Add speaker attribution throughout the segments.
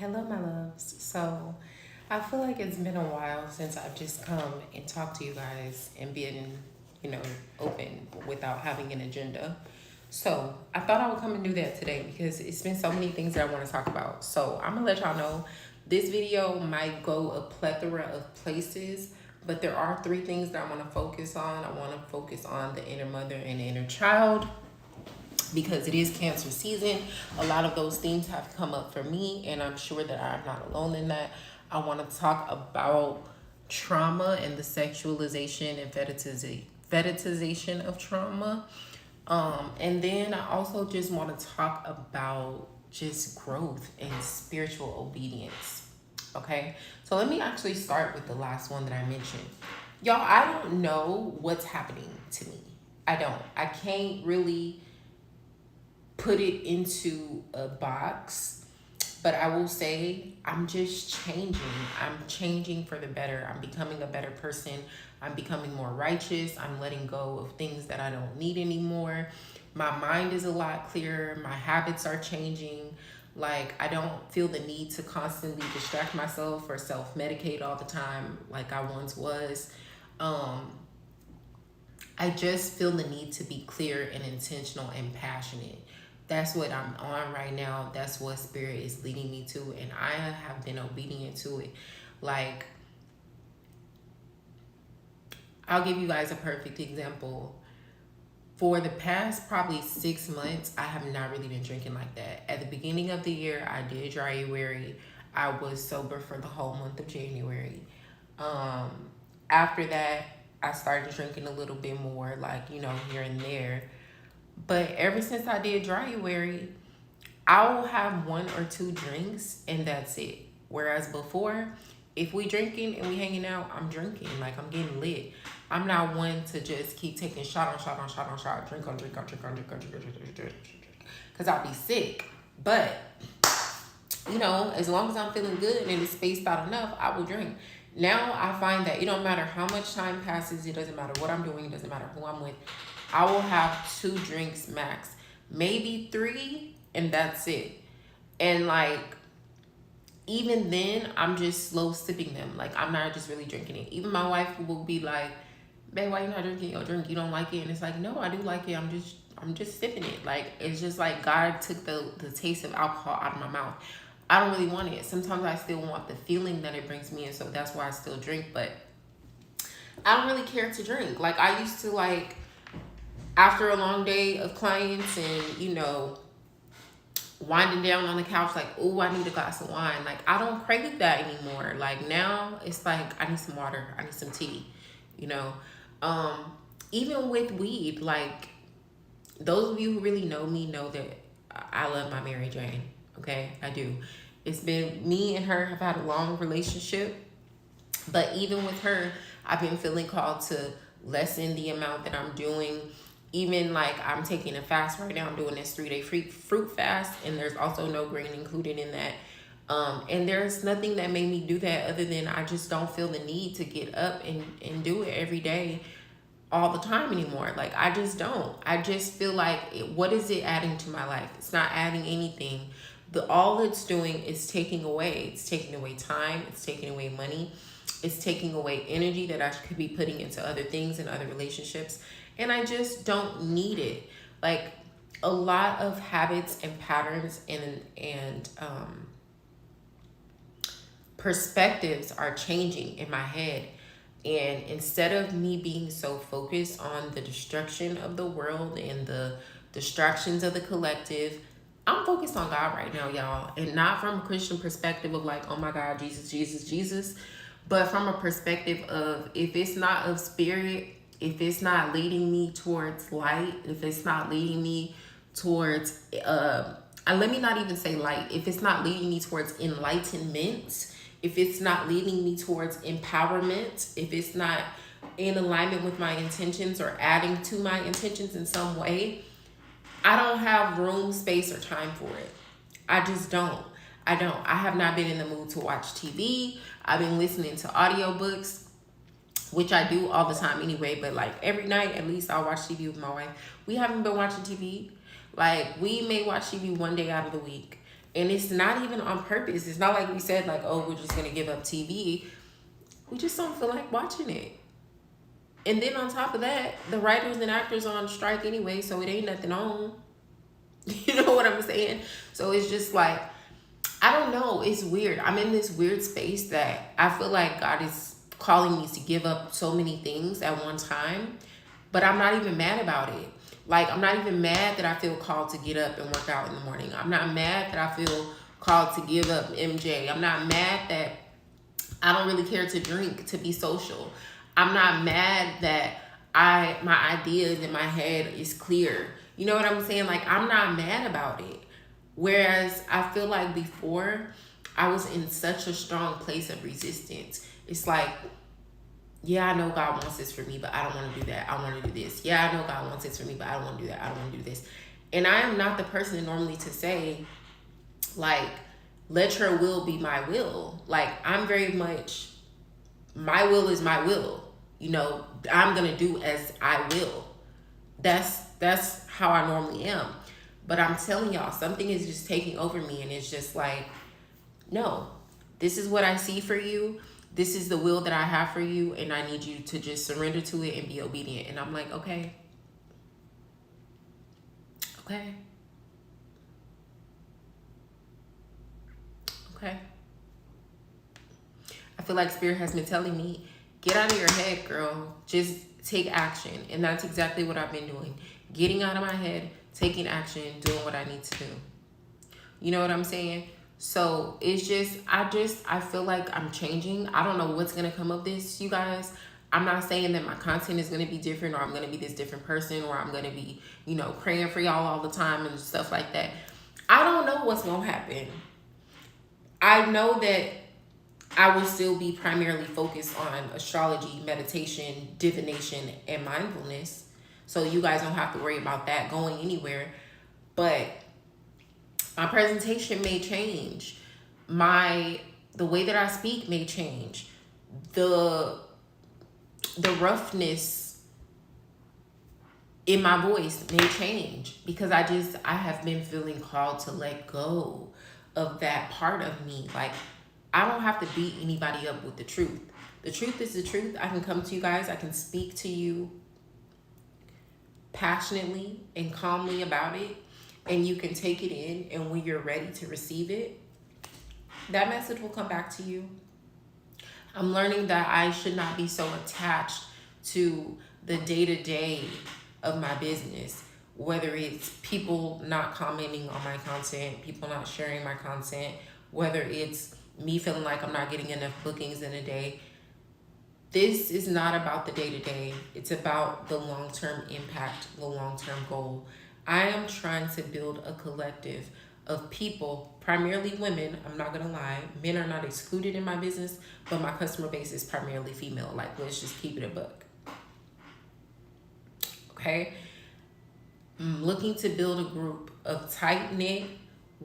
Speaker 1: Hello, my loves. So, I feel like it's been a while since I've just come and talked to you guys and been, open without having an agenda. So, I thought I would come and do that today because it's been so many things that I want to talk about. So, I'm gonna let y'all know this video might go a plethora of places, but there are three things that I want to focus on. I want to focus on the inner mother and the inner child because it is Cancer season. A lot of those themes have come up for me, and I'm sure that I'm not alone in that. I want to talk about trauma and the sexualization and fetishization of trauma. And then I also just want to talk about just growth and spiritual obedience. Okay, so let me actually start with the last one that I mentioned. Y'all, I don't know what's happening to me. I can't really put it into a box, but I will say I'm just changing. I'm changing for the better. I'm becoming a better person. I'm becoming more righteous. I'm letting go of things that I don't need anymore. My mind is a lot clearer. My habits are changing. Like, I don't feel the need to constantly distract myself or self-medicate all the time like I once was. I just feel the need to be clear and intentional and passionate. That's what I'm on right now. That's what spirit is leading me to, and I have been obedient to it. Like, I'll give you guys a perfect example. For the past probably 6 months, I have not really been drinking like that. At the beginning of the year, I did Dryuary. I was sober for the whole month of January. After that, I started drinking a little bit more, like, here and there. But ever since I did Dryuary, I will have one or two drinks and that's it. Whereas before, if we drinking and we hanging out, I'm drinking. Like, I'm getting lit. I'm not one to just keep taking shot on shot on shot on shot, drink on drink on drink on drink on drink on drink on drink, because I'll be sick. But, as long as I'm feeling good and it's spaced out enough, I will drink. Now I find that it don't matter how much time passes, it doesn't matter what I'm doing, it doesn't matter who I'm with. I will have 2 drinks max, maybe 3, and that's it. And like, even then, I'm just slow sipping them. Like, I'm not just really drinking it. Even my wife will be like, "Babe, why you not drinking your drink? You don't like it?" And it's like, no, I do like it. I'm just sipping it. Like, it's just like God took the taste of alcohol out of my mouth. I don't really want it. Sometimes I still want the feeling that it brings me in, so that's why I still drink. But I don't really care to drink. Like, I used to, like, after a long day of clients and, winding down on the couch, like, oh, I need a glass of wine. Like, I don't crave that anymore. Like, now it's like, I need some water. I need some tea, Even with weed, like, those of you who really know me know that I love my Mary Jane. Okay, I do. It's been, me and her have had a long relationship, but even with her, I've been feeling called to lessen the amount that I'm doing. Even like, I'm taking a fast right now. I'm doing this 3-day fruit fast, and there's also no grain included in that. And there's nothing that made me do that other than I just don't feel the need to get up and do it every day all the time anymore. Like, I just don't. I just feel like, what is it adding to my life? It's not adding anything. All it's doing is taking away. It's taking away time. It's taking away money. It's taking away energy that I could be putting into other things and other relationships. And I just don't need it. Like, a lot of habits and patterns and perspectives are changing in my head. And instead of me being so focused on the destruction of the world and the distractions of the collective, I'm focused on God right now, y'all. And not from a Christian perspective of like, oh my God, Jesus, Jesus, Jesus. But from a perspective of, if it's not of spirit, if it's not leading me towards light, if it's not leading me towards, let me not even say light. If it's not leading me towards enlightenment, if it's not leading me towards empowerment, if it's not in alignment with my intentions or adding to my intentions in some way, I don't have room, space, or time for it. I just don't. I have not been in the mood to watch TV. I've been listening to audiobooks, which I do all the time anyway, but like every night at least I'll watch TV with my wife. We haven't been watching TV. Like, we may watch TV one day out of the week. And it's not even on purpose. It's not like we said, like, oh, we're just going to give up TV. We just don't feel like watching it. And then on top of that, the writers and actors are on strike anyway, so it ain't nothing on. You know what I'm saying? So it's just like, I don't know. It's weird. I'm in this weird space that I feel like God is calling me to give up so many things at one time, but I'm not even mad about it. Like, I'm not even mad that I feel called to get up and work out in the morning. I'm not mad that I feel called to give up MJ. I'm not mad that I don't really care to drink, to be social. I'm not mad that my ideas in my head is clear. You know what I'm saying? Like, I'm not mad about it. Whereas I feel like before, I was in such a strong place of resistance. It's like, yeah, I know God wants this for me, but I don't want to do that. I want to do this. Yeah, I know God wants this for me, but I don't want to do that. I don't want to do this. And I am not the person normally to say, like, let your will be my will. Like, I'm very much, my will is my will. You know, I'm going to do as I will. That's how I normally am. But I'm telling y'all, something is just taking over me, and it's just like, no, this is what I see for you. This is the will that I have for you, and I need you to just surrender to it and be obedient. And I'm like, okay. Okay. Okay. I feel like Spirit has been telling me, get out of your head, girl. Just take action. And that's exactly what I've been doing. Getting out of my head, taking action, doing what I need to do. You know what I'm saying? So it's just, I feel like I'm changing. I don't know what's going to come of this, you guys. I'm not saying that my content is going to be different, or I'm going to be this different person, or I'm going to be, you know, praying for y'all all the time and stuff like that. I don't know what's going to happen. I know that I will still be primarily focused on astrology, meditation, divination, and mindfulness. So you guys don't have to worry about that going anywhere. But my presentation may change. The way that I speak may change. The roughness in my voice may change, because I have been feeling called to let go of that part of me. Like, I don't have to beat anybody up with the truth. The truth is the truth. I can come to you guys. I can speak to you passionately and calmly about it, and you can take it in, and when you're ready to receive it, that message will come back to you. I'm learning that I should not be so attached to the day-to-day of my business, whether it's people not commenting on my content, people not sharing my content, whether it's me feeling like I'm not getting enough bookings in a day. This is not about the day-to-day. It's about the long-term impact, the long-term goal. I am trying to build a collective of people, primarily women. I'm not gonna lie. Men are not excluded in my business, but my customer base is primarily female. Like, let's just keep it a buck. Okay? I'm looking to build a group of tight-knit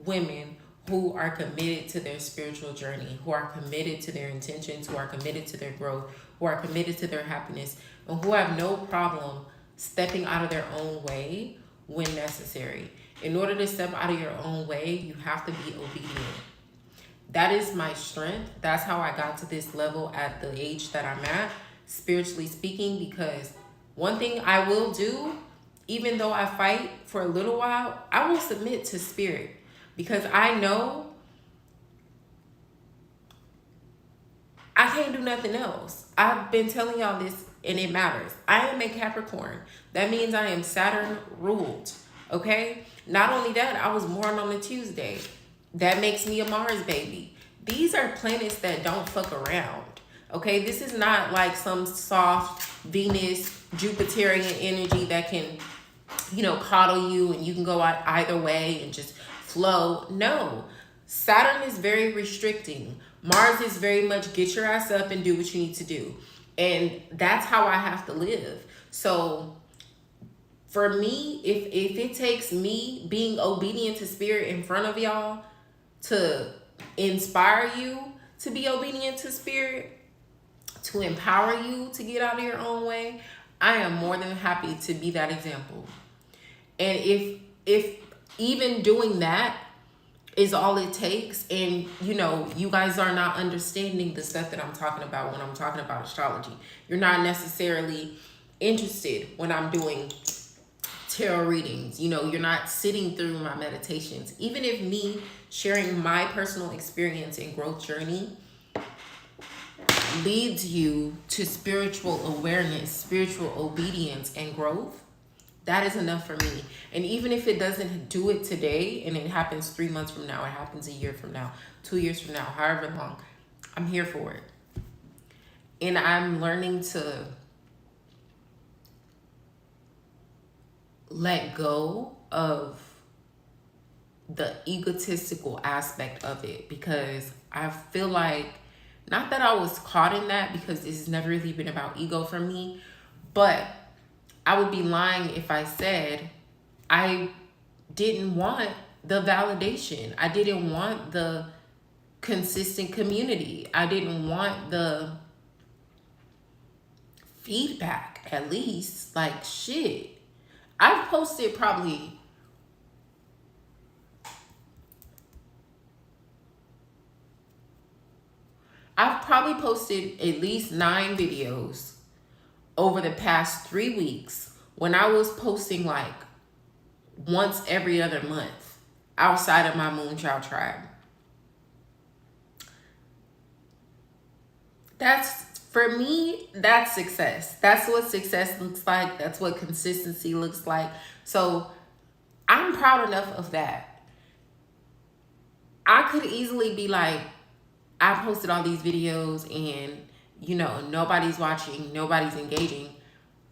Speaker 1: women who are committed to their spiritual journey, who are committed to their intentions, who are committed to their growth, who are committed to their happiness, and who have no problem stepping out of their own way when necessary. In order to step out of your own way, you have to be obedient. That is my strength. That's how I got to this level at the age that I'm at, spiritually speaking, because one thing I will do, even though I fight for a little while, I will submit to Spirit, because I know I can't do nothing else. I've been telling y'all this, and it matters. I am a Capricorn. That means I am Saturn ruled, okay? Not only that, I was born on a Tuesday. That makes me a Mars baby. These are planets that don't fuck around, okay? This is not like some soft Venus, Jupiterian energy that can, you know, coddle you and you can go out either way and just flow. No, Saturn is very restricting. Mars is very much get your ass up and do what you need to do. And that's how I have to live. So for me, if it takes me being obedient to Spirit in front of y'all to inspire you to be obedient to Spirit, to empower you to get out of your own way, I am more than happy to be that example. And if even doing that, is all it takes. And you know, you guys are not understanding the stuff that I'm talking about when I'm talking about astrology. You're not necessarily interested when I'm doing tarot readings. You know, you're not sitting through my meditations. Even if me sharing my personal experience and growth journey leads you to spiritual awareness, spiritual obedience, and growth, that is enough for me. And even if it doesn't do it today, and it happens 3 months from now, it happens a year from now, 2 years from now, however long, I'm here for it. And I'm learning to let go of the egotistical aspect of it, because I feel like, not that I was caught in that, because this has never really been about ego for me, but I would be lying if I said I didn't want the validation. I didn't want the consistent community. I didn't want the feedback, at least. Like, shit. I've posted probably posted at least 9 videos over the past 3 weeks, when I was posting like once every other month outside of my Moonchild tribe. That's, for me, that's success. That's what success looks like. That's what consistency looks like. So I'm proud enough of that. I could easily be like, I posted all these videos and, you know, nobody's watching, nobody's engaging.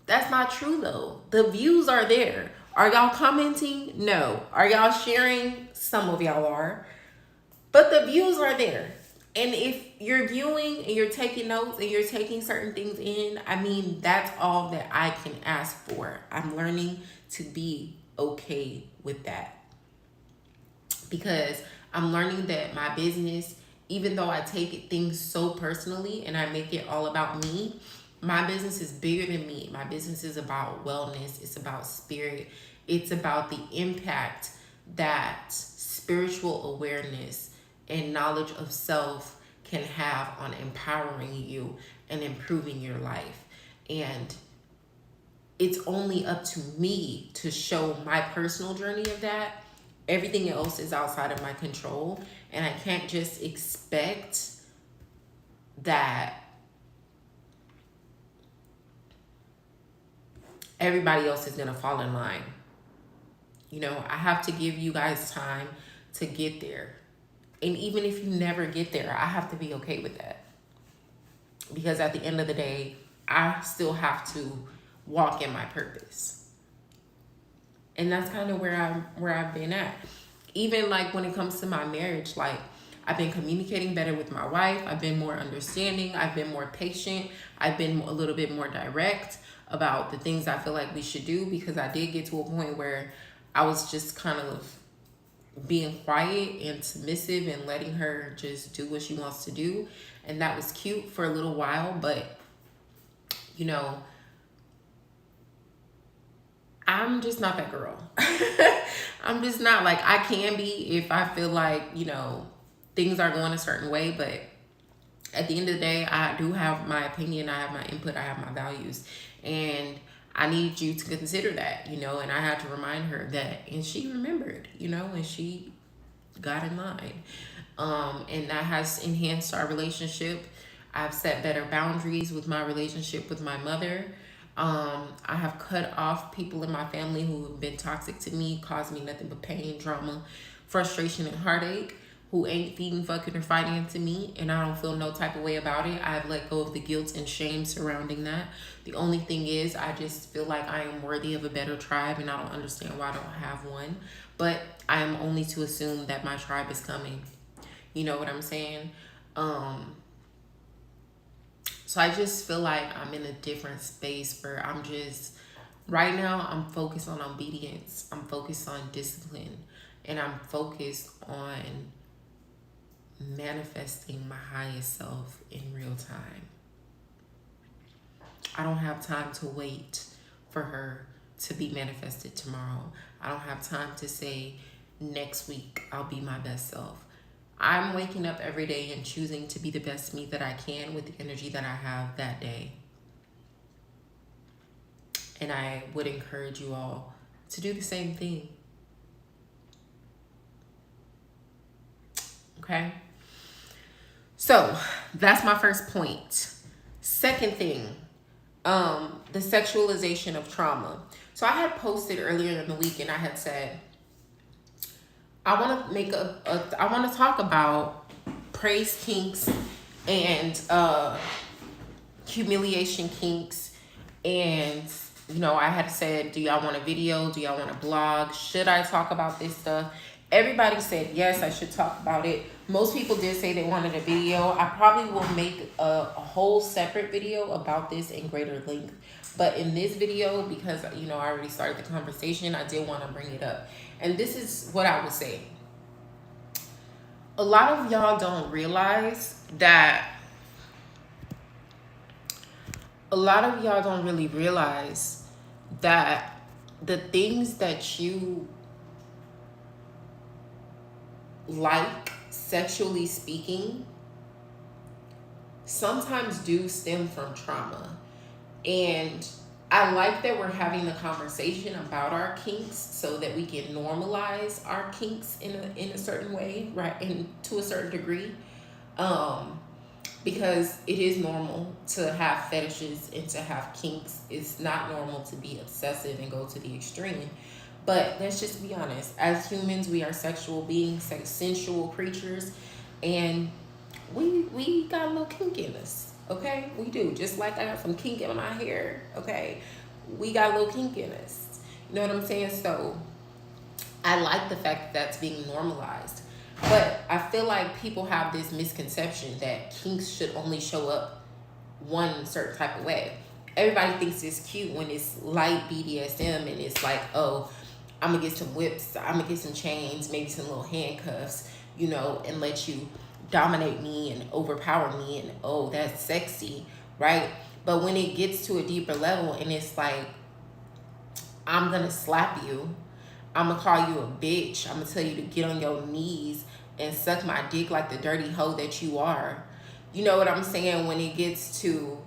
Speaker 1: That's not true though. The views are there. Are y'all commenting? No. Are y'all sharing? Some of y'all are. But the views are there. And if you're viewing and you're taking notes and you're taking certain things in, I mean, that's all that I can ask for. I'm learning to be okay with that. Because I'm learning that my business, even though I take things so personally and I make it all about me, my business is bigger than me. My business is about wellness. It's about spirit. It's about the impact that spiritual awareness and knowledge of self can have on empowering you and improving your life. And it's only up to me to show my personal journey of that. Everything else is outside of my control. And I can't just expect that everybody else is going to fall in line. You know, I have to give you guys time to get there. And even if you never get there, I have to be okay with that. Because at the end of the day, I still have to walk in my purpose. And that's kind of where I've been at. Even like when it comes to my marriage, like I've been communicating better with my wife. I've been more understanding. I've been more patient. I've been a little bit more direct about the things I feel like we should do, because I did get to a point where I was just kind of being quiet and submissive and letting her just do what she wants to do. And that was cute for a little while, but you know, I'm just not that girl. I'm just not. Like, I can be if I feel like, you know, things are going a certain way, but at the end of the day, I do have my opinion, I have my input, I have my values, and I need you to consider that, you know. And I had to remind her that, and she remembered, you know, and she got in line. And that has enhanced our relationship. I've set better boundaries with my relationship with my mother. I have cut off people in my family who have been toxic to me, caused me nothing but pain, drama, frustration, and heartache, who ain't feeding, fucking, or fighting into me, and I don't feel no type of way about it. I've let go of the guilt and shame surrounding that. The only thing is, I just feel like I am worthy of a better tribe, and I don't understand why I don't have one. But I am only to assume that my tribe is coming. You know what I'm saying? So I just feel like I'm in a different space where I'm just, right now, I'm focused on obedience. I'm focused on discipline. And I'm focused on manifesting my highest self in real time. I don't have time to wait for her to be manifested tomorrow. I don't have time to say, next week I'll be my best self. I'm waking up every day and choosing to be the best me that I can with the energy that I have that day. And I would encourage you all to do the same thing. Okay? So that's my first point. Second thing, the sexualization of trauma. So I had posted earlier in the week and I had said, I want to make I want to talk about praise kinks and humiliation kinks. And, you know, I had said, do y'all want a video? Do y'all want a blog? Should I talk about this stuff? Everybody said, yes, I should talk about it. Most people did say they wanted a video. I probably will make a whole separate video about this in greater length. But in this video, because, you know, I already started the conversation, I did want to bring it up. And this is what I would say. A lot of y'all don't realize that the things that you like, sexually speaking, sometimes do stem from trauma. And I like that we're having the conversation about our kinks so that we can normalize our kinks in a certain way, right? And to a certain degree. Because it is normal to have fetishes and to have kinks. It's not normal to be obsessive and go to the extreme. But let's just be honest. As humans, we are sexual beings, sensual creatures, and we got a little kink in us, okay? We do. Just like I got some kink in my hair, okay? We got a little kink in us. You know what I'm saying? So I like the fact that that's being normalized. But I feel like people have this misconception that kinks should only show up one certain type of way. Everybody thinks it's cute when it's light BDSM and it's like, oh, I'm going to get some whips, I'm going to get some chains, maybe some little handcuffs, you know, and let you dominate me and overpower me, and oh, that's sexy, right? But when it gets to a deeper level and it's like, I'm going to slap you, I'm going to call you a bitch, I'm going to tell you to get on your knees and suck my dick like the dirty hoe that you are. You know what I'm saying? When it gets to,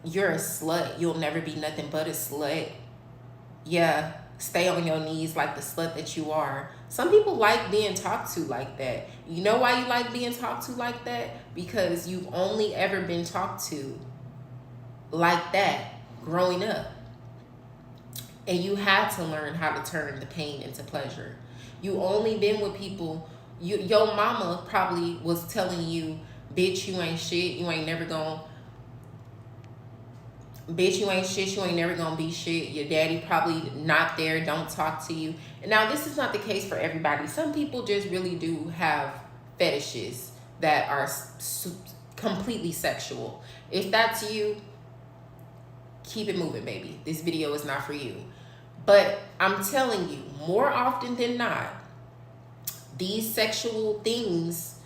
Speaker 1: you're a slut, you'll never be nothing but a slut. Yeah, stay on your knees like the slut that you are. Some people like being talked to like that. You know why you like being talked to like that? Because you've only ever been talked to like that growing up. And you had to learn how to turn the pain into pleasure. You only been with people, your mama probably was telling you, bitch, you ain't shit, you ain't never gonna, bitch, you ain't shit, you ain't never gonna be shit. Your daddy probably not there, don't talk to you. And now this is not the case for everybody. Some people just really do have fetishes that are completely sexual. If that's you, keep it moving, baby. This video is not for you. But I'm telling you, more often than not, these sexual things,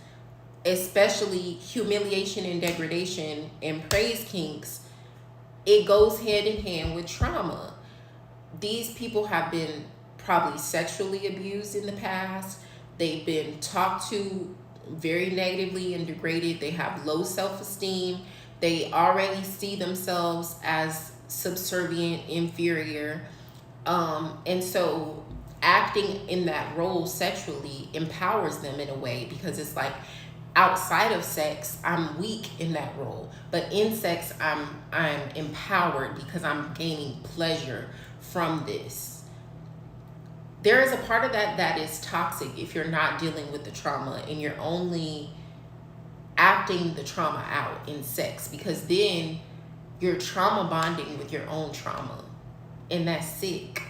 Speaker 1: especially humiliation and degradation and praise kinks, it goes hand in hand with trauma. These people have been probably sexually abused in the past. They've been talked to very negatively and degraded. They have low self-esteem. They already see themselves as subservient, inferior. And so acting in that role sexually empowers them in a way, because it's like, outside of sex, I'm weak in that role, but in sex, I'm empowered because I'm gaining pleasure from this. There is a part of that is toxic if you're not dealing with the trauma and you're only acting the trauma out in sex, because then you're trauma bonding with your own trauma, and that's sick.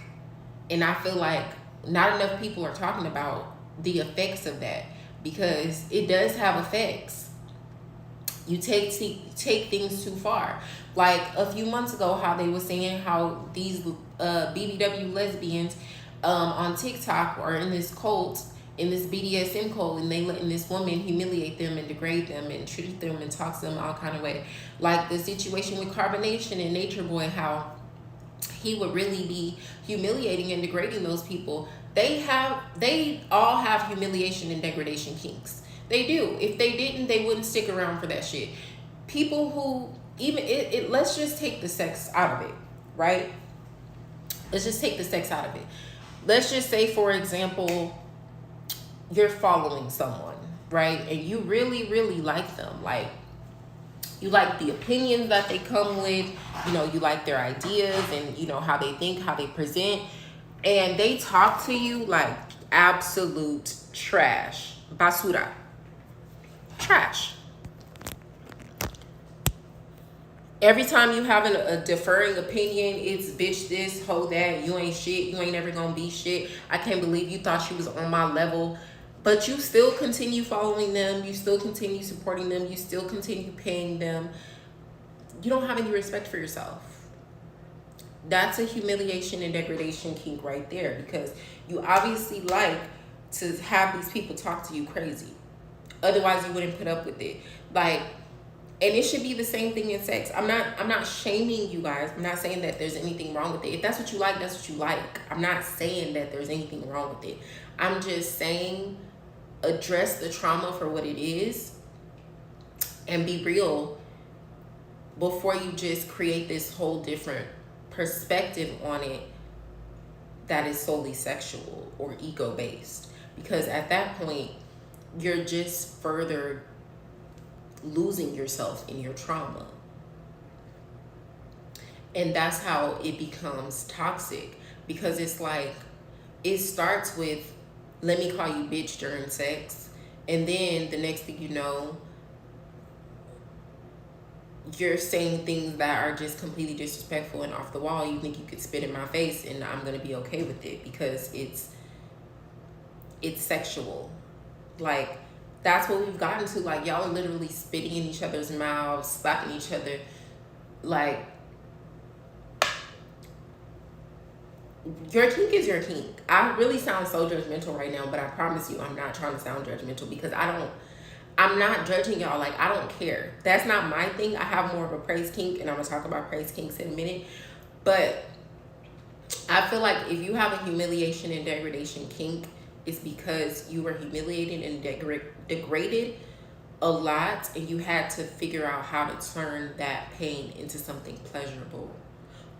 Speaker 1: And I feel like not enough people are talking about the effects of that, because it does have effects. You take things too far. Like a few months ago, how they were saying how these BBW lesbians on TikTok are in this cult, in this BDSM cult, and they letting this woman humiliate them and degrade them and treat them and talk to them all kind of way. Like the situation with Carbonation and Nature Boy, how he would really be humiliating and degrading those people They all have humiliation and degradation kinks. They do. If they didn't, they wouldn't stick around for that shit. People who even it let's just take the sex out of it, right? Let's just take the sex out of it. Let's just say, for example, you're following someone, right? And you really, really like them. Like, you like the opinions that they come with, you like their ideas and, how they think, how they present. And they talk to you like absolute trash. Basura. Trash. Every time you have a differing opinion, it's bitch this, hoe that, you ain't shit, you ain't ever gonna be shit. I can't believe you thought you was on my level. But you still continue following them, you still continue supporting them, you still continue paying them. You don't have any respect for yourself. That's a humiliation and degradation kink right there, because you obviously like to have these people talk to you crazy. Otherwise you wouldn't put up with it. Like, and it should be the same thing in sex. I'm not shaming you guys. I'm not saying that there's anything wrong with it. If that's what you like, that's what you like. I'm not saying that there's anything wrong with it. I'm just saying address the trauma for what it is and be real before you just create this whole different perspective on it that is solely sexual or ego-based. Because at that point, you're just further losing yourself in your trauma. And that's how it becomes toxic, because it's like, it starts with, let me call you bitch during sex, and then the next thing you know, you're saying things that are just completely disrespectful and off the wall. You think you could spit in my face and I'm gonna be okay with it because it's sexual. Like, that's what we've gotten to. Like, y'all are literally spitting in each other's mouths, slapping each other. Like, your kink is your kink. I really sound so judgmental right now, but I promise you I'm not trying to sound judgmental, because I'm not judging y'all. Like, I don't care. That's not my thing. I have more of a praise kink, and I'm gonna talk about praise kinks in a minute. But I feel like if you have a humiliation and degradation kink, it's because you were humiliated and degraded a lot, and you had to figure out how to turn that pain into something pleasurable.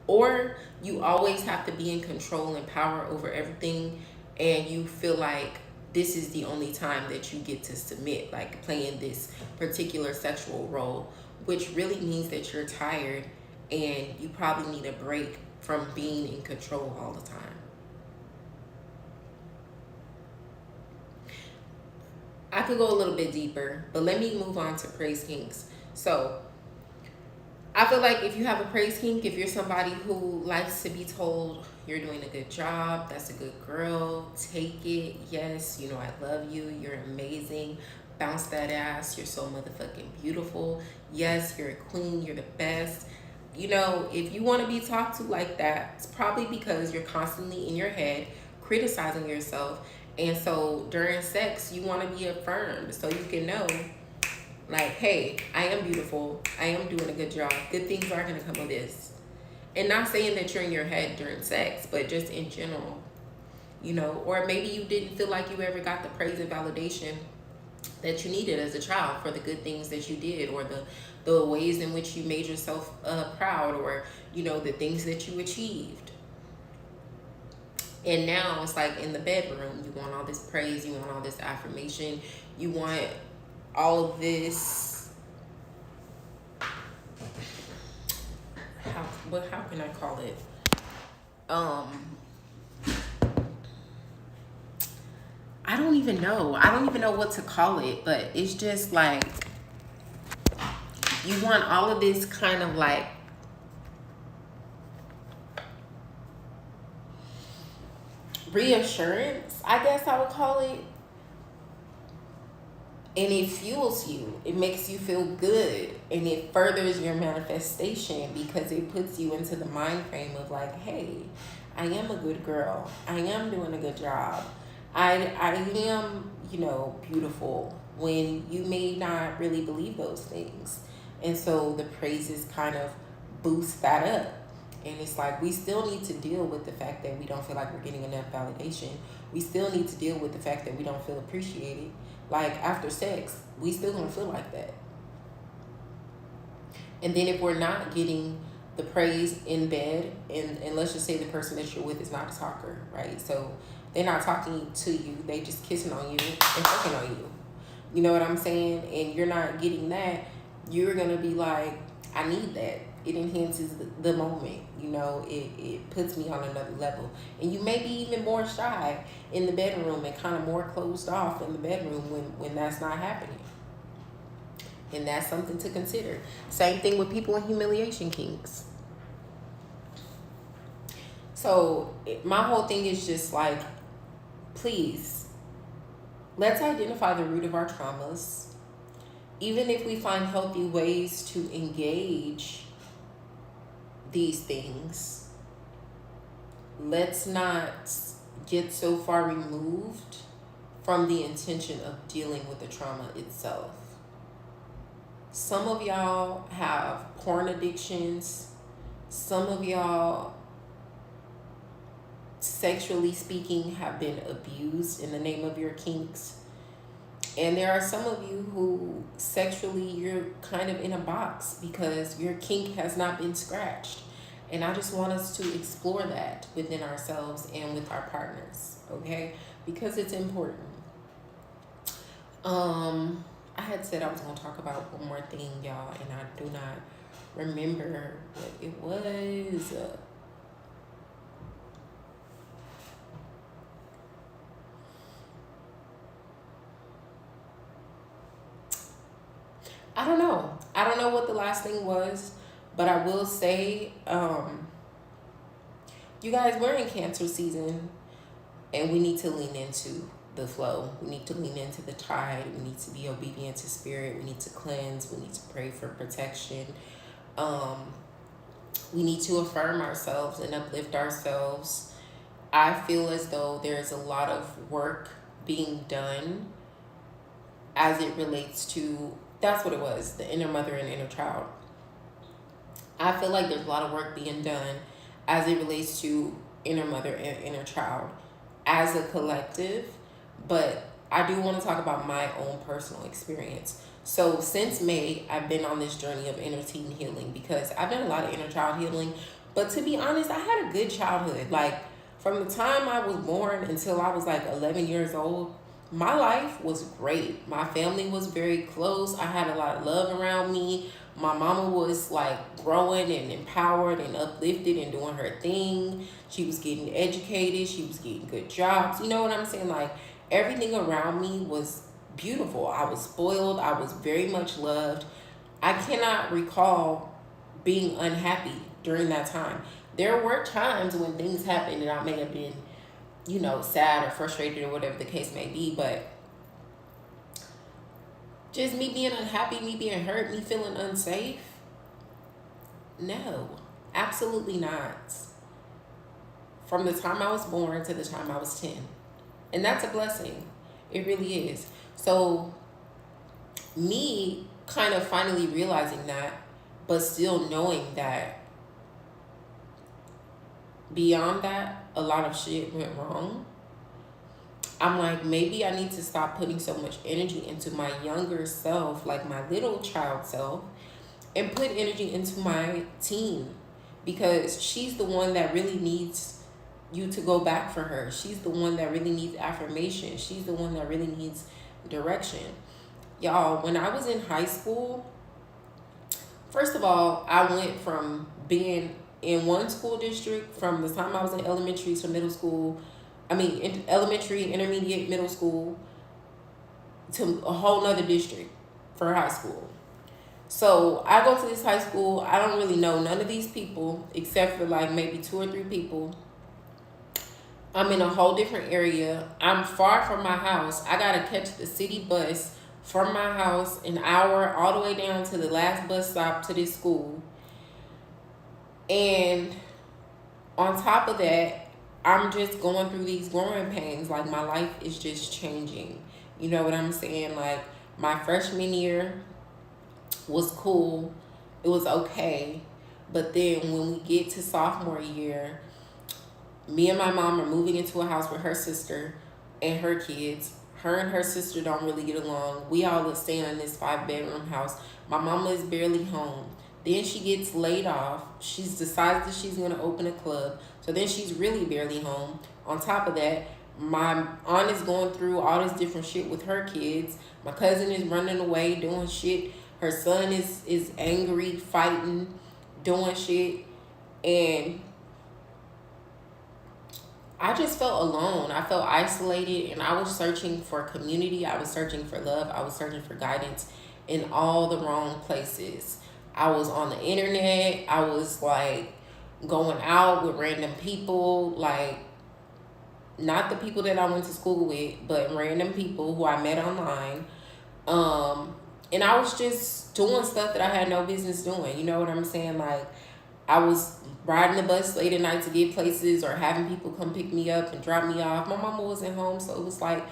Speaker 1: Or you always have to be in control and power over everything, and you feel like this is the only time that you get to submit, like playing this particular sexual role, which really means that you're tired and you probably need a break from being in control all the time. I could go a little bit deeper, but let me move on to praise kinks. So I feel like if you have a praise kink, if you're somebody who likes to be told you're doing a good job, that's a good girl, take it, yes, I love you, you're amazing, bounce that ass, you're so motherfucking beautiful, yes, you're a queen, you're the best. If you want to be talked to like that, it's probably because you're constantly in your head criticizing yourself. And so during sex, you want to be affirmed so you can know, like, hey, I am beautiful. I am doing a good job. Good things are going to come of this. And not saying that you're in your head during sex, but just in general, or maybe you didn't feel like you ever got the praise and validation that you needed as a child for the good things that you did, or the ways in which you made yourself proud, or, the things that you achieved. And now it's like in the bedroom, you want all this praise, you want all this affirmation, you want all of this, how can I call it? I don't even know. I don't even know what to call it, but it's just like, you want all of this kind of like reassurance, I guess I would call it. And it fuels you. It makes you feel good. And it furthers your manifestation, because it puts you into the mind frame of like, hey, I am a good girl. I am doing a good job. I am, beautiful, when you may not really believe those things. And so the praises kind of boost that up. And it's like we still need to deal with the fact that we don't feel like we're getting enough validation. We still need to deal with the fact that we don't feel appreciated. Like after sex, we still gonna feel like that. And then if we're not getting the praise in bed, and let's just say the person that you're with is not a talker, right? So they're not talking to you, they just kissing on you and fucking on you. You know what I'm saying? And you're not getting that, you're gonna be like, I need that. It enhances the moment, you know, it puts me on another level. And you may be even more shy in the bedroom and kind of more closed off in the bedroom when that's not happening. And that's something to consider. Same thing with people in humiliation kinks. So my whole thing is just like, please, let's identify the root of our traumas. Even if we find healthy ways to engage these things, let's not get so far removed from the intention of dealing with the trauma itself. Some of y'all have porn addictions. Some of y'all, sexually speaking, have been abused in the name of your kinks. And there are some of you who sexually, you're kind of in a box because your kink has not been scratched. And I just want us to explore that within ourselves and with our partners, okay? Because it's important. I had said I was going to talk about one more thing, y'all, and I do not remember what it was. I don't know. I don't know what the last thing was, but I will say, you guys, we're in Cancer season, and we need to lean into the flow. We need to lean into the tide. We need to be obedient to spirit. We need to cleanse. We need to pray for protection. We need to affirm ourselves and uplift ourselves. I feel as though there's a lot of work being done as it relates to, that's what it was, the inner mother and inner child. I feel like there's a lot of work being done as it relates to inner mother and inner child as a collective, but I do want to talk about my own personal experience. So since May, I've been on this journey of inner teen healing because I've done a lot of inner child healing, but to be honest, I had a good childhood. Like from the time I was born until I was like 11 years old, my life was great. My family was very close. I had a lot of love around me. My mama was like growing and empowered and uplifted and doing her thing. She was getting educated. She was getting good jobs. You know what I'm saying? Like everything around me was beautiful. I was spoiled. I was very much loved. I cannot recall being unhappy during that time. There were times when things happened and I may have been, you know, sad or frustrated or whatever the case may be, but just me being unhappy, me being hurt, me feeling unsafe, no, absolutely not. From the time I was born to the time I was 10. And that's a blessing. It really is. So me kind of finally realizing that, but still knowing that beyond that, a lot of shit went wrong. I'm like, maybe I need to stop putting so much energy into my younger self, like my little child self, and put energy into my teen, because she's the one that really needs you to go back for her. She's the one that really needs affirmation. She's the one that really needs direction. Y'all, when I was in high school, first of all, I went from being in one school district from the time I was in elementary to middle school, elementary, intermediate, middle school, to a whole nother district for high school. So I go to this high school. I don't really know none of these people except for like maybe 2 or 3 people. I'm in a whole different area. I'm far from my house. I gotta catch the city bus from my house an hour all the way down to the last bus stop to this school. And on top of that, I'm just going through these growing pains. Like my life is just changing. You know what I'm saying? Like my freshman year was cool. It was okay. But then when we get to sophomore year, me and my mom are moving into a house with her sister and her kids. Her and her sister don't really get along. We all stay in this 5-bedroom house. My mama is barely home. Then she gets laid off. She decides that she's gonna open a club. So then she's really barely home. On top of that, my aunt is going through all this different shit with her kids. My cousin is running away, doing shit. Her son is angry, fighting, doing shit. And I just felt alone. I felt isolated, and I was searching for community. I was searching for love. I was searching for guidance in all the wrong places. I was on the internet. I was like going out with random people, like not the people that I went to school with, but random people who I met online. And I was just doing stuff that I had no business doing. You know what I'm saying? Like, I was riding the bus late at night to get places, or having people come pick me up and drop me off. My mama wasn't home, so it was like,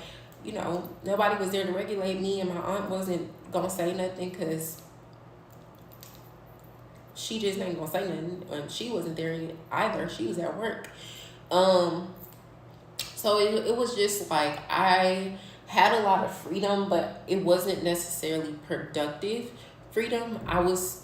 Speaker 1: you know, nobody was there to regulate me, and my aunt wasn't gonna say nothing because she just ain't gonna say nothing. And she wasn't there either. She was at work. So it was just like I had a lot of freedom, but it wasn't necessarily productive freedom.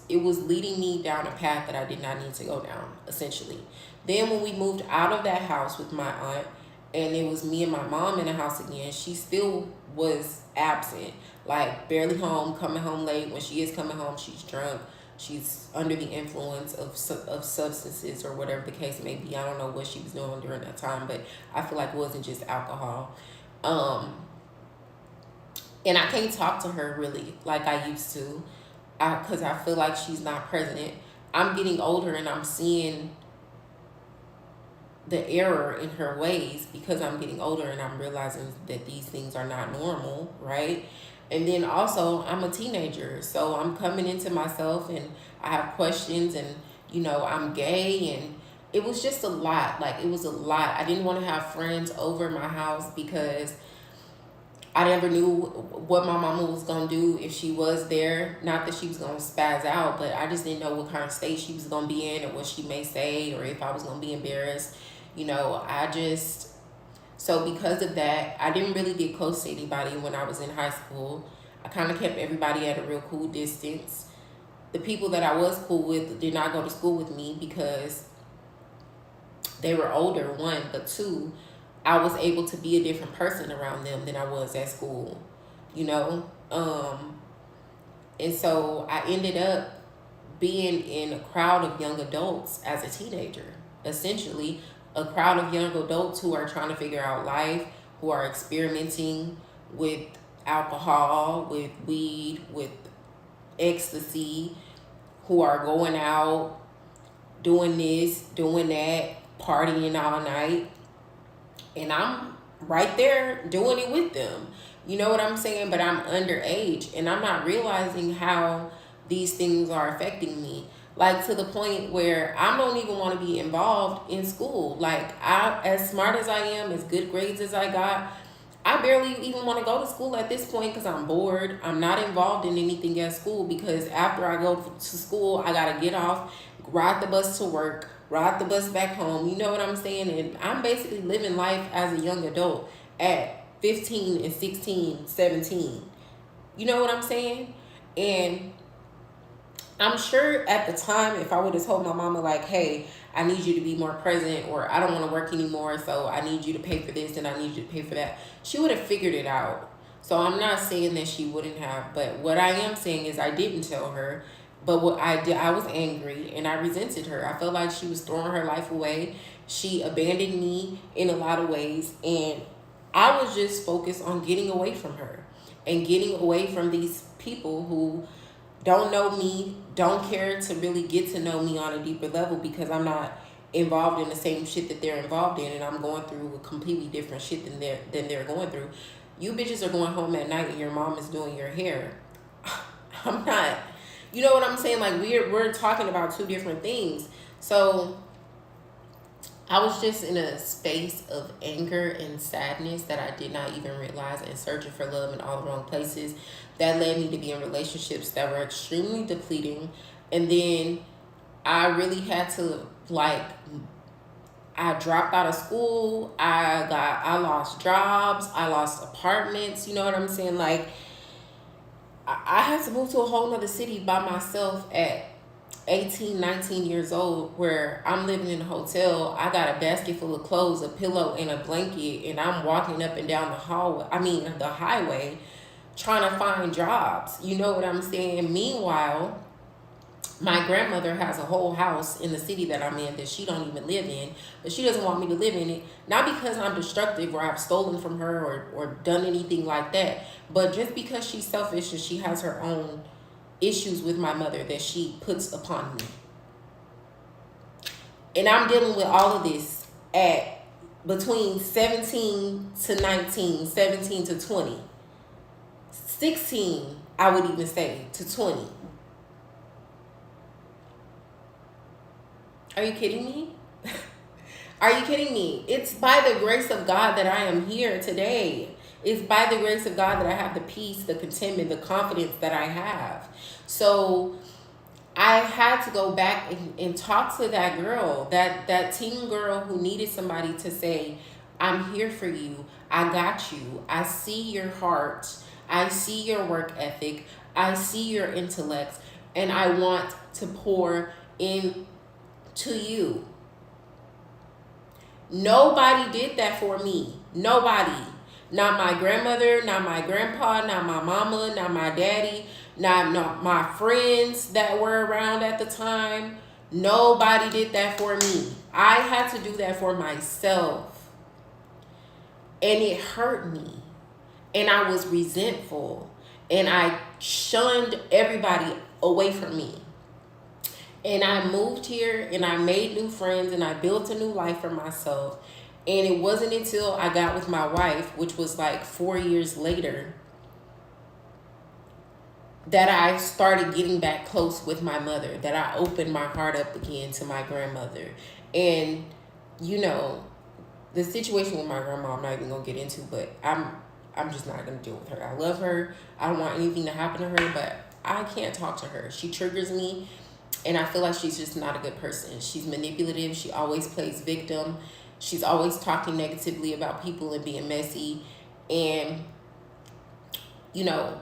Speaker 1: It was leading me down a path that I did not need to go down, essentially. Then when we moved out of that house with my aunt, and it was me and my mom in the house again, she still was absent, like barely home, coming home late. When she is coming home, she's drunk. She's under the influence of substances, or whatever the case may be. I don't know what she was doing during that time, but I feel like it wasn't just alcohol. And I can't talk to her really like I used to, because I feel like she's not present. I'm getting older, and I'm seeing the error in her ways because I'm getting older, and I'm realizing that these things are not normal, right? And then also, I'm a teenager, so I'm coming into myself, and I have questions, and, you know, I'm gay, and it was just a lot. Like, it was a lot. I didn't want to have friends over my house because I never knew what my mama was going to do if she was there. Not that she was going to spaz out, but I just didn't know what kind of state she was going to be in, or what she may say, or if I was going to be embarrassed. You know, so because of that, I didn't really get close to anybody when I was in high school. I kind of kept everybody at a real cool distance. The people that I was cool with did not go to school with me because they were older, one, but two, I was able to be a different person around them than I was at school, you know? And so I ended up being in a crowd of young adults as a teenager, essentially a crowd of young adults who are trying to figure out life, who are experimenting with alcohol, with weed, with ecstasy, who are going out, doing this, doing that, partying all night. And I'm right there doing it with them. You know what I'm saying? But I'm underage, and I'm not realizing how these things are affecting me. Like, to the point where I don't even want to be involved in school. Like, as smart as I am, as good grades as I got, I barely even want to go to school at this point because I'm bored. I'm not involved in anything at school because after I go to school, I got to get off, ride the bus to work, ride the bus back home. You know what I'm saying? And I'm basically living life as a young adult at 15 and 16, 17. You know what I'm saying? And I'm sure at the time, if I would have told my mama, like, hey, I need you to be more present, or I don't want to work anymore, so I need you to pay for this and I need you to pay for that, she would have figured it out. So I'm not saying that she wouldn't have, but what I am saying is I didn't tell her. But what I did, I was angry and I resented her. I felt like she was throwing her life away. She abandoned me in a lot of ways, and I was just focused on getting away from her and getting away from these people who don't know me, don't care to really get to know me on a deeper level because I'm not involved in the same shit that they're involved in, and I'm going through a completely different shit than they're going through. You bitches are going home at night and your mom is doing your hair. I'm not. You know what I'm saying? Like, we're talking about two different things. So I was just in a space of anger and sadness that I did not even realize, and searching for love in all the wrong places. That led me to be in relationships that were extremely depleting. And then I really had to, like, I dropped out of school. I lost jobs. I lost apartments. You know what I'm saying? Like, I had to move to a whole nother city by myself at 18, 19 years old, where I'm living in a hotel. I got a basket full of clothes, a pillow, and a blanket, and I'm walking up and down the hallway. The highway, trying to find jobs. You know what I'm saying? Meanwhile, my grandmother has a whole house in the city that I'm in that she don't even live in, but she doesn't want me to live in it. Not because I'm destructive or I've stolen from her or done anything like that, but just because she's selfish and she has her own issues with my mother that she puts upon me. And I'm dealing with all of this at between 17 to 19, 17 to 20, 16, I would even say, to 20. Are you kidding me? Are you kidding me? It's by the grace of God that I am here today. It's by the grace of God that I have the peace, the contentment, the confidence that I have. So I had to go back and talk to that girl, that teen girl who needed somebody to say, I'm here for you. I got you. I see your heart. I see your work ethic. I see your intellect. And I want to pour in to you. Nobody did that for me. Nobody. Not my grandmother, not my grandpa, not my mama, not my daddy, not my friends that were around at the time. Nobody did that for me. I had to do that for myself. And it hurt me. And I was resentful. And I shunned everybody away from me. And I moved here and I made new friends and I built a new life for myself. And it wasn't until I got with my wife, which was like 4 years later, that I started getting back close with my mother, that I opened my heart up again to my grandmother. And, you know, the situation with my grandma, I'm not even going to get into, but I'm just not going to deal with her. I love her. I don't want anything to happen to her, but I can't talk to her. She triggers me. And I feel like she's just not a good person. She's manipulative. She always plays victim. She's always talking negatively about people and being messy. And, you know,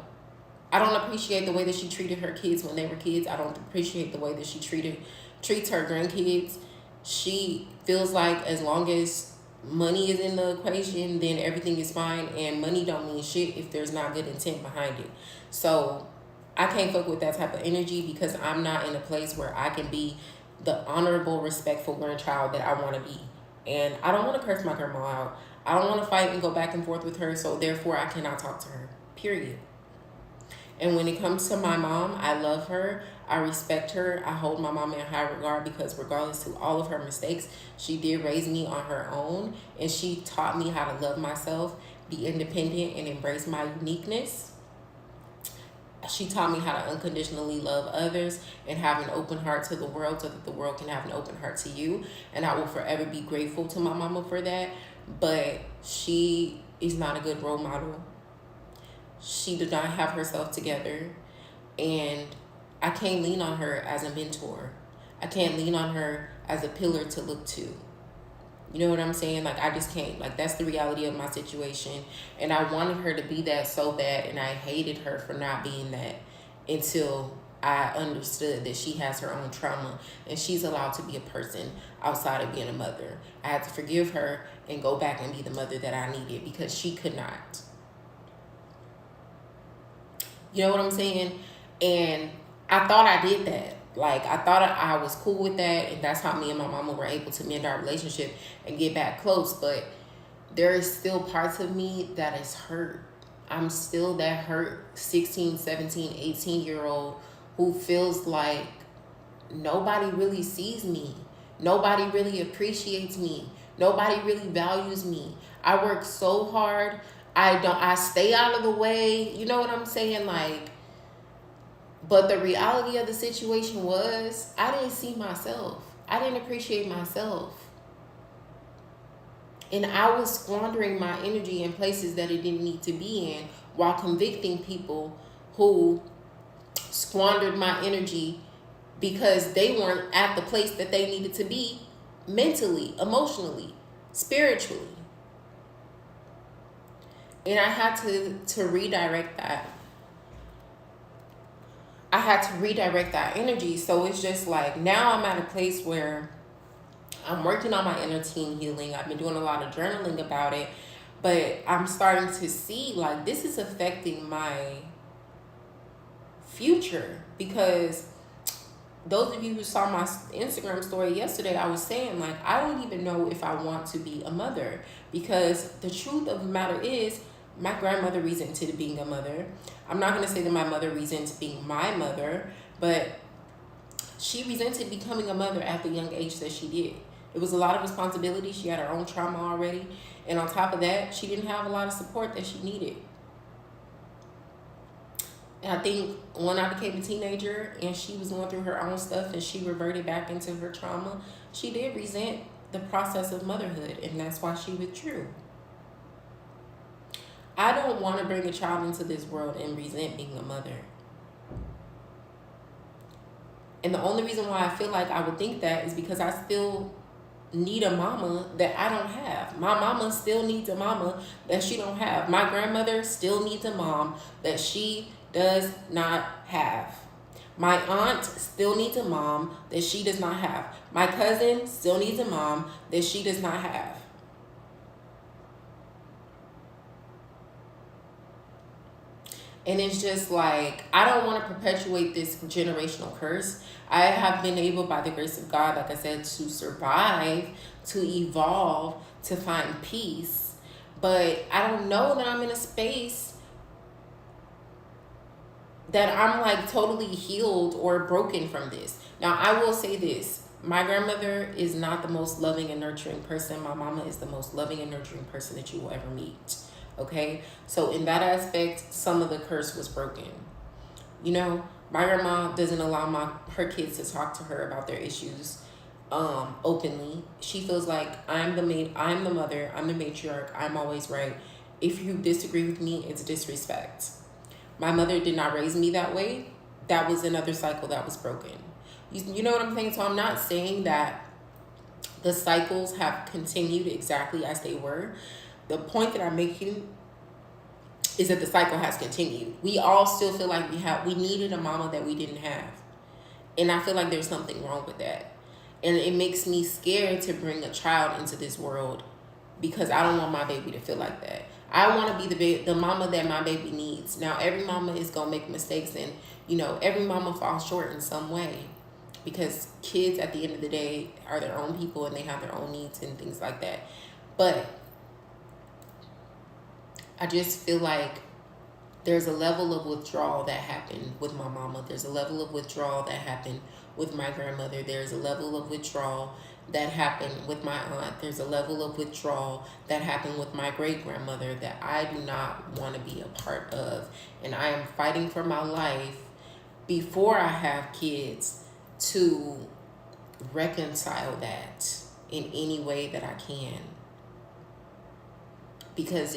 Speaker 1: I don't appreciate the way that she treated her kids when they were kids. I don't appreciate the way that she treats her grandkids. She feels like as long as money is in the equation, then everything is fine. And money don't mean shit if there's not good intent behind it. So I can't fuck with that type of energy because I'm not in a place where I can be the honorable, respectful grandchild that I want to be. And I don't want to curse my grandma out. I don't want to fight and go back and forth with her, so therefore I cannot talk to her, period. And when it comes to my mom, I love her. I respect her. I hold my mom in high regard because regardless of all of her mistakes, she did raise me on her own. And she taught me how to love myself, be independent, and embrace my uniqueness. She taught me how to unconditionally love others and have an open heart to the world so that the world can have an open heart to you. And I will forever be grateful to my mama for that. But she is not a good role model. She did not have herself together. And I can't lean on her as a mentor. I can't lean on her as a pillar to look to. You know what I'm saying? Like, I just can't. Like, that's the reality of my situation. And I wanted her to be that so bad, and I hated her for not being that until I understood that she has her own trauma, and she's allowed to be a person outside of being a mother. I had to forgive her and go back and be the mother that I needed because she could not. You know what I'm saying? And I thought I did that. Like, I thought I was cool with that, and that's how me and my mama were able to mend our relationship and get back close. But there is still parts of me that is hurt. I'm still that hurt 16, 17, 18-year-old who feels like nobody really sees me. Nobody really appreciates me. Nobody really values me. I work so hard. I stay out of the way. You know what I'm saying? Like, but the reality of the situation was I didn't see myself. I didn't appreciate myself. And I was squandering my energy in places that it didn't need to be in while convicting people who squandered my energy because they weren't at the place that they needed to be mentally, emotionally, spiritually. And I had to redirect that. I had to redirect that energy. So it's just like now I'm at a place where I'm working on my inner teen healing. I've been doing a lot of journaling about it, but I'm starting to see like this is affecting my future, because those of you who saw my Instagram story yesterday, I was saying like I don't even know if I want to be a mother, because the truth of the matter is my grandmother resented being a mother. I'm not going to say that my mother resents being my mother, but she resented becoming a mother at the young age that she did. It was a lot of responsibility. She had her own trauma already. And on top of that, she didn't have a lot of support that she needed. And I think when I became a teenager and she was going through her own stuff and she reverted back into her trauma, she did resent the process of motherhood, and that's why she withdrew. I don't want to bring a child into this world and resent being a mother. And the only reason why I feel like I would think that is because I still need a mama that I don't have. My mama still needs a mama that she don't have. My grandmother still needs a mom that she does not have. My aunt still needs a mom that she does not have. My cousin still needs a mom that she does not have. And it's just like, I don't want to perpetuate this generational curse. I have been able, by the grace of God, like I said, to survive, to evolve, to find peace. But I don't know that I'm in a space that I'm like totally healed or broken from this. Now, I will say this. My grandmother is not the most loving and nurturing person. My mama is the most loving and nurturing person that you will ever meet. Okay, so in that aspect, some of the curse was broken. You know, my grandma doesn't allow her kids to talk to her about their issues openly. She feels like I'm the mother, I'm the matriarch, I'm always right. If you disagree with me, it's disrespect. My mother did not raise me that way. That was another cycle that was broken. You know what I'm saying? So I'm not saying that the cycles have continued exactly as they were. The point that I'm making is that the cycle has continued. We all still feel like we needed a mama that we didn't have. And I feel like there's something wrong with that. And it makes me scared to bring a child into this world, because I don't want my baby to feel like that. I want to be the mama that my baby needs. Now, every mama is going to make mistakes, and, you know, every mama falls short in some way, because kids at the end of the day are their own people and they have their own needs and things like that. But I just feel like there's a level of withdrawal that happened with my mama. There's a level of withdrawal that happened with my grandmother. There's a level of withdrawal that happened with my aunt. There's a level of withdrawal that happened with my great-grandmother that I do not want to be a part of. And I am fighting for my life before I have kids to reconcile that in any way that I can. Because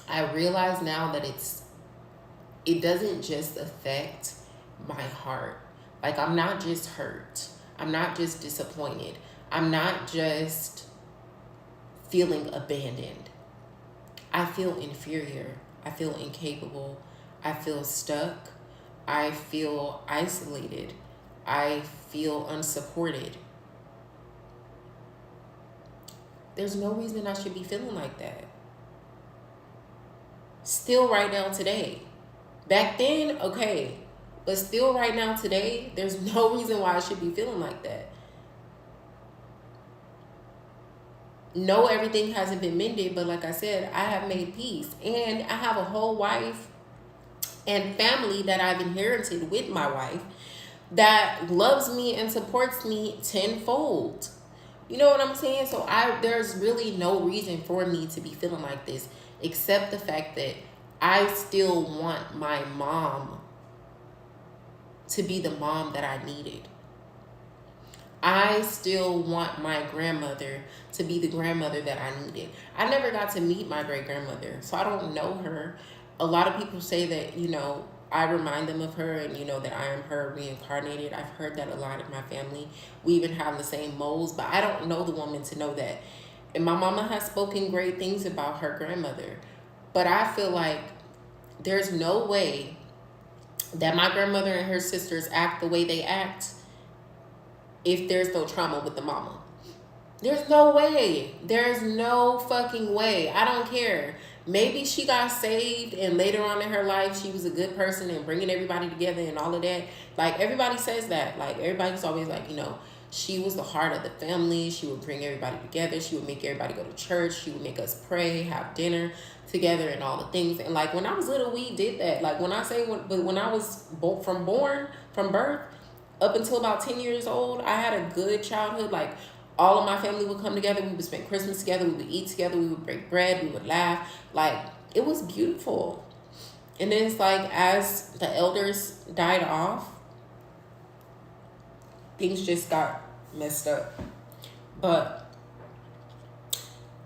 Speaker 1: I realize now that it doesn't just affect my heart. Like, I'm not just hurt. I'm not just disappointed. I'm not just feeling abandoned. I feel inferior. I feel incapable. I feel stuck. I feel isolated. I feel unsupported. There's no reason I should be feeling like that. Still right now today. Back then, okay. But still right now today, there's no reason why I should be feeling like that. No, everything hasn't been mended, but like I said, I have made peace. And I have a whole wife and family that I've inherited with my wife that loves me and supports me tenfold. You know what I'm saying? So there's really no reason for me to be feeling like this, except the fact that I still want my mom to be the mom that I needed. I still want my grandmother to be the grandmother that I needed. I never got to meet my great-grandmother, so I don't know her. A lot of people say that, you know, I remind them of her, and that I am her reincarnated. I've heard that a lot in my family. We even have the same moles, but I don't know the woman to know that. And my mama has spoken great things about her grandmother, but I feel like there's no way that my grandmother and her sisters act the way they act if there's no trauma with the mama. There's no way. There's no fucking way. I don't care. Maybe she got saved and later on in her life she was a good person and bringing everybody together and all of that. Like, everybody says that. Like, everybody's always like, she was the heart of the family. She would bring everybody together. She would make everybody go to church. She would make us pray, have dinner together and all the things. And like, when I was little, we did that. Like, when I was from birth up until about 10 years old, I had a good childhood. Like, all of my family would come together. We would spend Christmas together. We would eat together. We would break bread. We would laugh. Like, it was beautiful. And then it's like, as the elders died off, things just got messed up. But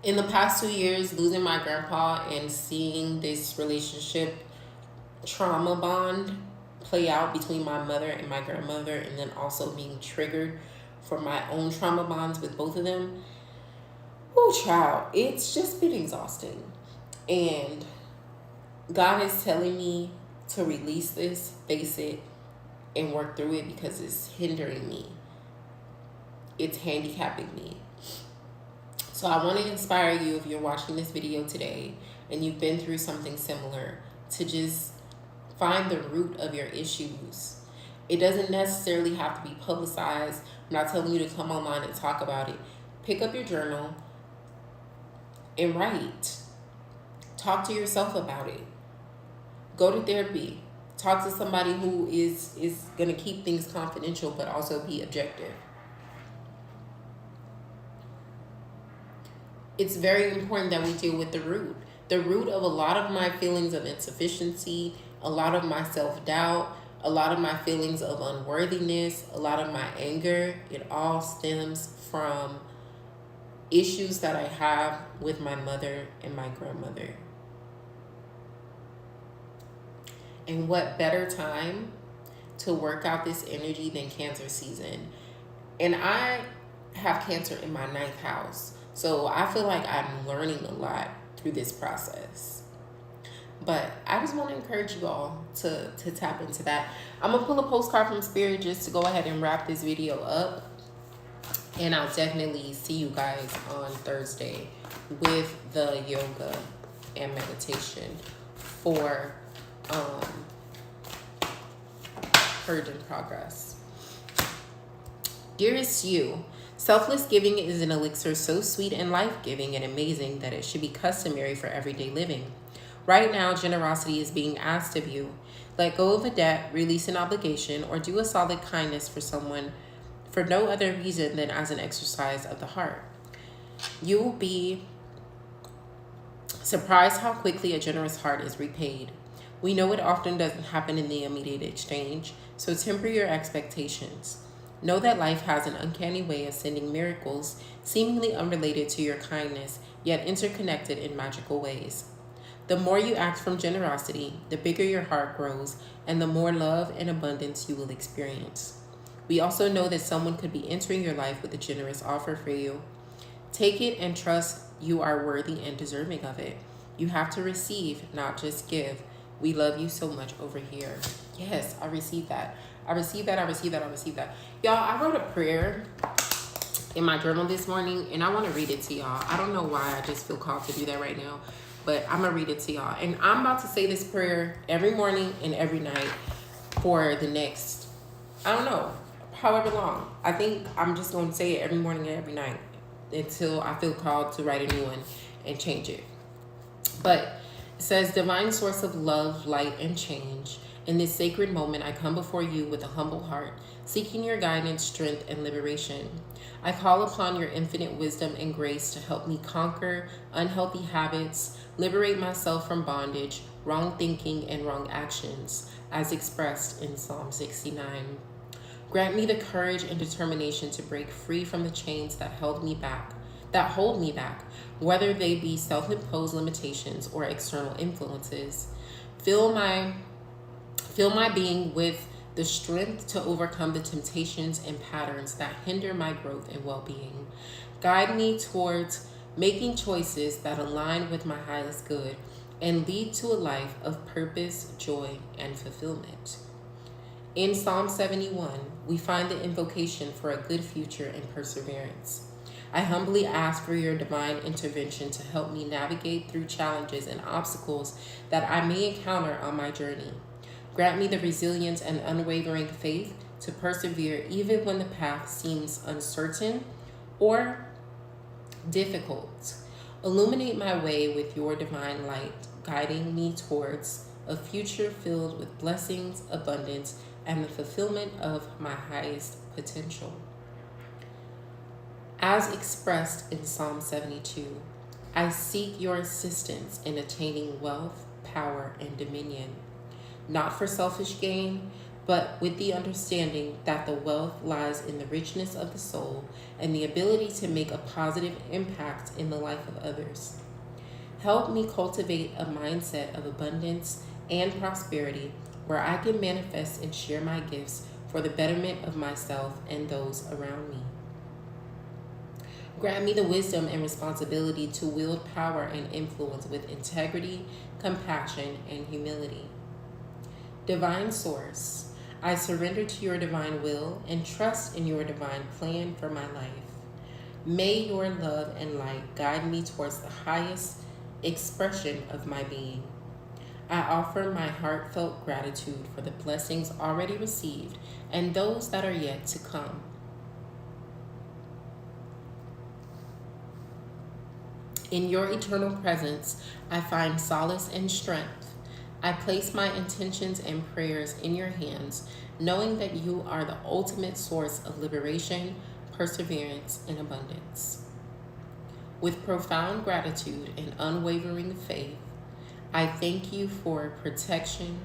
Speaker 1: in the past 2 years, losing my grandpa and seeing this relationship trauma bond play out between my mother and my grandmother, and then also being triggered for my own trauma bonds with both of them. Oh, child, it's just been exhausting. And God is telling me to release this, face it, and work through it because it's hindering me. It's handicapping me. So I want to inspire you, if you're watching this video today and you've been through something similar, to just find the root of your issues. It doesn't necessarily have to be publicized. I'm not telling you to come online and talk about it. Pick up your journal and write. Talk to yourself about it. Go to therapy. Talk to somebody who is going to keep things confidential but also be objective. It's very important that we deal with the root. The root of a lot of my feelings of insufficiency, a lot of my self-doubt, a lot of my feelings of unworthiness, a lot of my anger, it all stems from issues that I have with my mother and my grandmother. And what better time to work out this energy than Cancer season? And I have Cancer in my 9th house. So I feel like I'm learning a lot through this process. But I just want to encourage you all to tap into that. I'm going to pull a postcard from Spirit just to go ahead and wrap this video up. And I'll definitely see you guys on Thursday with the yoga and meditation for Purge in Progress. Dearest you, selfless giving is an elixir so sweet and life-giving and amazing that it should be customary for everyday living. Right now, generosity is being asked of you. Let go of a debt, release an obligation, or do a solid kindness for someone for no other reason than as an exercise of the heart. You will be surprised how quickly a generous heart is repaid. We know it often doesn't happen in the immediate exchange, so temper your expectations. Know that life has an uncanny way of sending miracles seemingly unrelated to your kindness, yet interconnected in magical ways. The more you act from generosity, the bigger your heart grows, and the more love and abundance you will experience. We also know that someone could be entering your life with a generous offer for you. Take it and trust you are worthy and deserving of it. You have to receive, not just give. We love you so much over here. Yes, I received that. I received that. Y'all, I wrote a prayer in my journal this morning, and I want to read it to y'all. I don't know why I just feel called to do that right now, but I'm going to read it to y'all. And I'm about to say this prayer every morning and every night for the next, I don't know, however long. I think I'm just going to say it every morning and every night until I feel called to write a new one and change it. But it says, divine source of love, light, and change. In this sacred moment, I come before you with a humble heart, seeking your guidance, strength, and liberation. I call upon your infinite wisdom and grace to help me conquer unhealthy habits, liberate myself from bondage, wrong thinking, and wrong actions, as expressed in Psalm 69. Grant me the courage and determination to break free from the chains that hold me back, whether they be self-imposed limitations or external influences. Fill my Fill my being with the strength to overcome the temptations and patterns that hinder my growth and well being. Guide me towards making choices that align with my highest good and lead to a life of purpose, joy, and fulfillment. In Psalm 71, we find the invocation for a good future and perseverance. I humbly ask for your divine intervention to help me navigate through challenges and obstacles that I may encounter on my journey. Grant me the resilience and unwavering faith to persevere even when the path seems uncertain or difficult. Illuminate my way with your divine light, guiding me towards a future filled with blessings, abundance, and the fulfillment of my highest potential. As expressed in Psalm 72, I seek your assistance in attaining wealth, power, and dominion, not for selfish gain, but with the understanding that the wealth lies in the richness of the soul and the ability to make a positive impact in the life of others. Help me cultivate a mindset of abundance and prosperity where I can manifest and share my gifts for the betterment of myself and those around me. Grant me the wisdom and responsibility to wield power and influence with integrity, compassion, and humility. Divine Source, I surrender to your divine will and trust in your divine plan for my life. May your love and light guide me towards the highest expression of my being. I offer my heartfelt gratitude for the blessings already received and those that are yet to come. In your eternal presence, I find solace and strength. I place my intentions and prayers in your hands, knowing that you are the ultimate source of liberation, perseverance, and abundance. With profound gratitude and unwavering faith, I thank you for protection,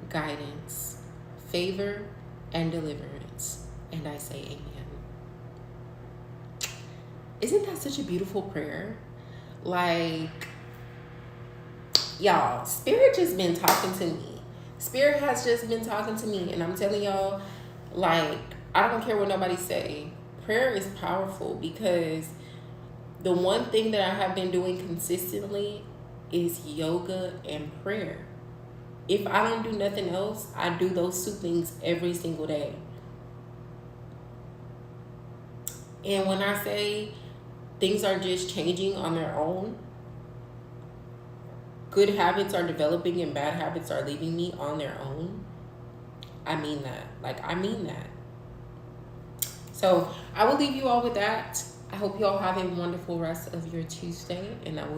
Speaker 1: guidance, favor, and deliverance. And I say amen. Isn't that such a beautiful prayer? Like, y'all, Spirit just been talking to me. Spirit has just been talking to me. And I'm telling y'all, like, I don't care what nobody say. Prayer is powerful because the one thing that I have been doing consistently is yoga and prayer. If I don't do nothing else, I do those two things every single day. And when I say things are just changing on their own, good habits are developing and bad habits are leaving me on their own, I mean that. Like, I mean that. So I will leave you all with that. I hope you all have a wonderful rest of your Tuesday, and I will